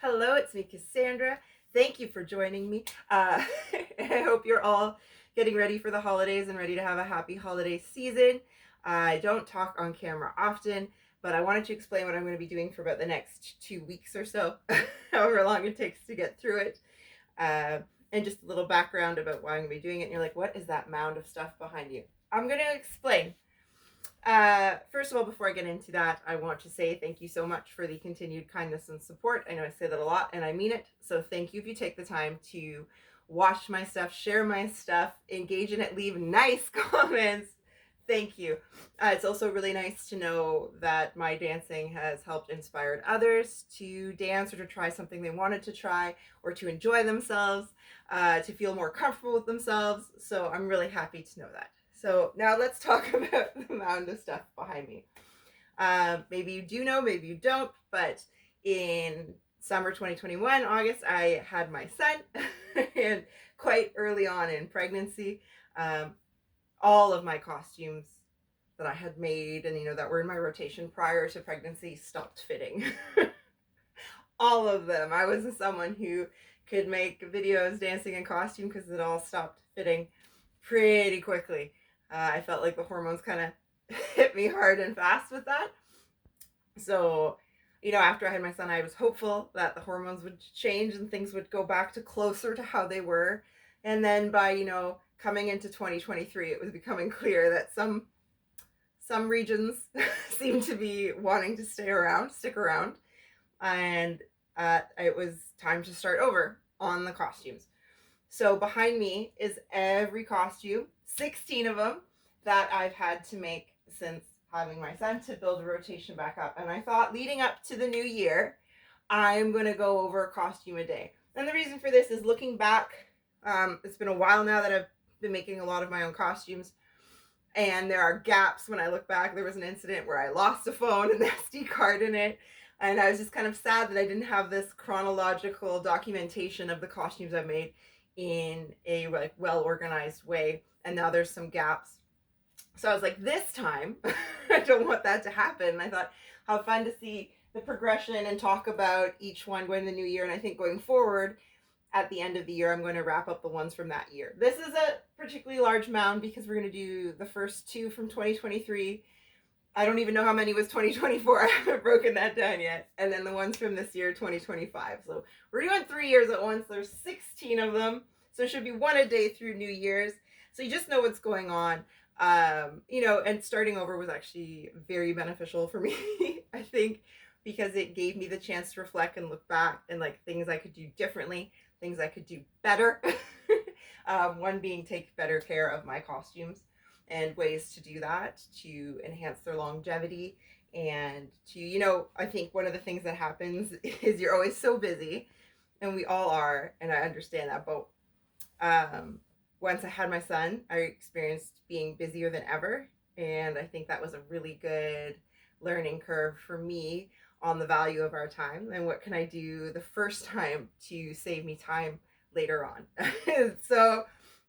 Hello, it's me, Cassandra. Thank you for joining me. I hope you're all getting ready for the holidays and ready to have a happy holiday season. I don't talk on camera often, but I wanted to explain what I'm going to be doing for about the next 2 weeks or so, however long it takes to get through it. Uh, and just a little background about why I'm going to be doing it. And you're like, what is that mound of stuff behind you? I'm going to explain. First of all, before I get into that, I want to say thank you so much for the continued kindness and support. I know I say that a lot and I mean it. So thank you if you take the time to watch my stuff, share my stuff, engage in it, leave nice comments. Thank you. It's also really nice to know that my dancing has helped inspire others to dance or to try something they wanted to try or to enjoy themselves, to feel more comfortable with themselves. So I'm really happy to know that. So now let's talk about the mound of stuff behind me. Maybe you do know, maybe you don't, but in summer 2021, August, I had my son, and quite early on in pregnancy, um, all of my costumes that I had made and that were in my rotation prior to pregnancy stopped fitting. All of them. I was someone who could make videos dancing in costume because it all stopped fitting pretty quickly. I felt like the hormones kind of hit me hard and fast with that. So, after I had my son, I was hopeful that the hormones would change and things would go back to closer to how they were. And then by, coming into 2023, it was becoming clear that some regions seem to be wanting to stick around, and it was time to start over on the costumes. So behind me is every costume, 16 of them, that I've had to make since having my son to build a rotation back up. And I thought leading up to the new year, I'm going to go over a costume a day. And the reason for this is looking back, it's been a while now that I've been making a lot of my own costumes. And there are gaps when I look back. There was an incident where I lost a phone and the SD card in it. And I was just kind of sad that I didn't have this chronological documentation of the costumes I made in a well organized way. And now there's some gaps. So I was like, this time, I don't want that to happen. I thought how fun to see the progression and talk about each one going in the new year. And I think going forward, at the end of the year, I'm going to wrap up the ones from that year. This is a particularly large mound because we're going to do the first two from 2023. I don't even know how many was 2024. I haven't broken that down yet. And then the ones from this year, 2025. So we're doing 3 years at once. There's 16 of them. So it should be one a day through New Year's. So you just know what's going on. And starting over was actually very beneficial for me, I think, because it gave me the chance to reflect and look back and like things I could do differently, things I could do better. One being take better care of my costumes and ways to do that to enhance their longevity and to, I think one of the things that happens is you're always so busy, and we all are, and I understand that, but once I had my son, I experienced being busier than ever, and I think that was a really good learning curve for me on the value of our time and what can I do the first time to save me time later on. So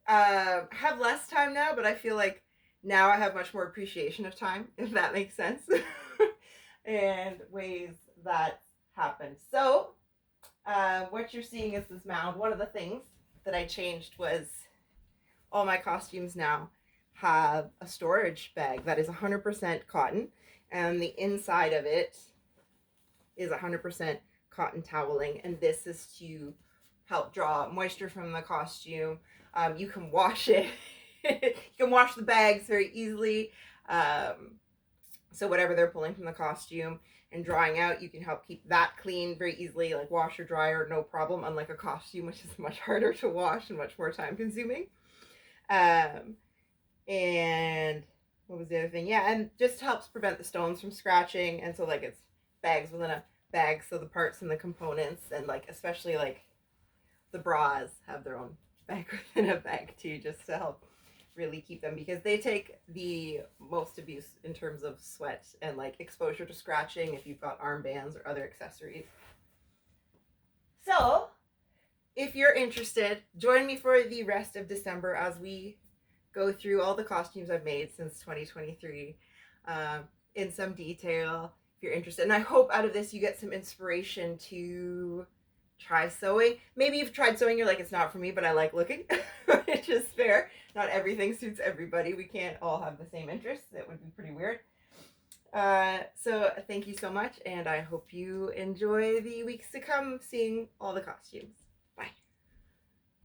I have less time now, but I feel like now I have much more appreciation of time, if that makes sense, and ways that happen. So what you're seeing is this mound. One of the things that I changed was all my costumes now have a storage bag that is 100% cotton, and the inside of it is 100% cotton toweling, and this is to help draw moisture from the costume. You can wash it. You can wash the bags very easily. So whatever they're pulling from the costume and drying out, you can help keep that clean very easily, like wash or dryer, no problem, unlike a costume, which is much harder to wash and much more time consuming. And what was the other thing? Yeah, and just helps prevent the stones from scratching. And so like it's bags within a bag, so the parts and the components, and like especially like the bras have their own bag within a bag too, just to help really keep them, because they take the most abuse in terms of sweat and like exposure to scratching if you've got armbands or other accessories. So if you're interested, join me for the rest of December as we go through all the costumes I've made since 2023 in some detail if you're interested. And I hope out of this you get some inspiration to try sewing. Maybe you've tried sewing, you're like, it's not for me, but I like looking, which is fair. Not everything suits everybody. We can't all have the same interests. That would be pretty weird. So thank you so much, and I hope you enjoy the weeks to come seeing all the costumes.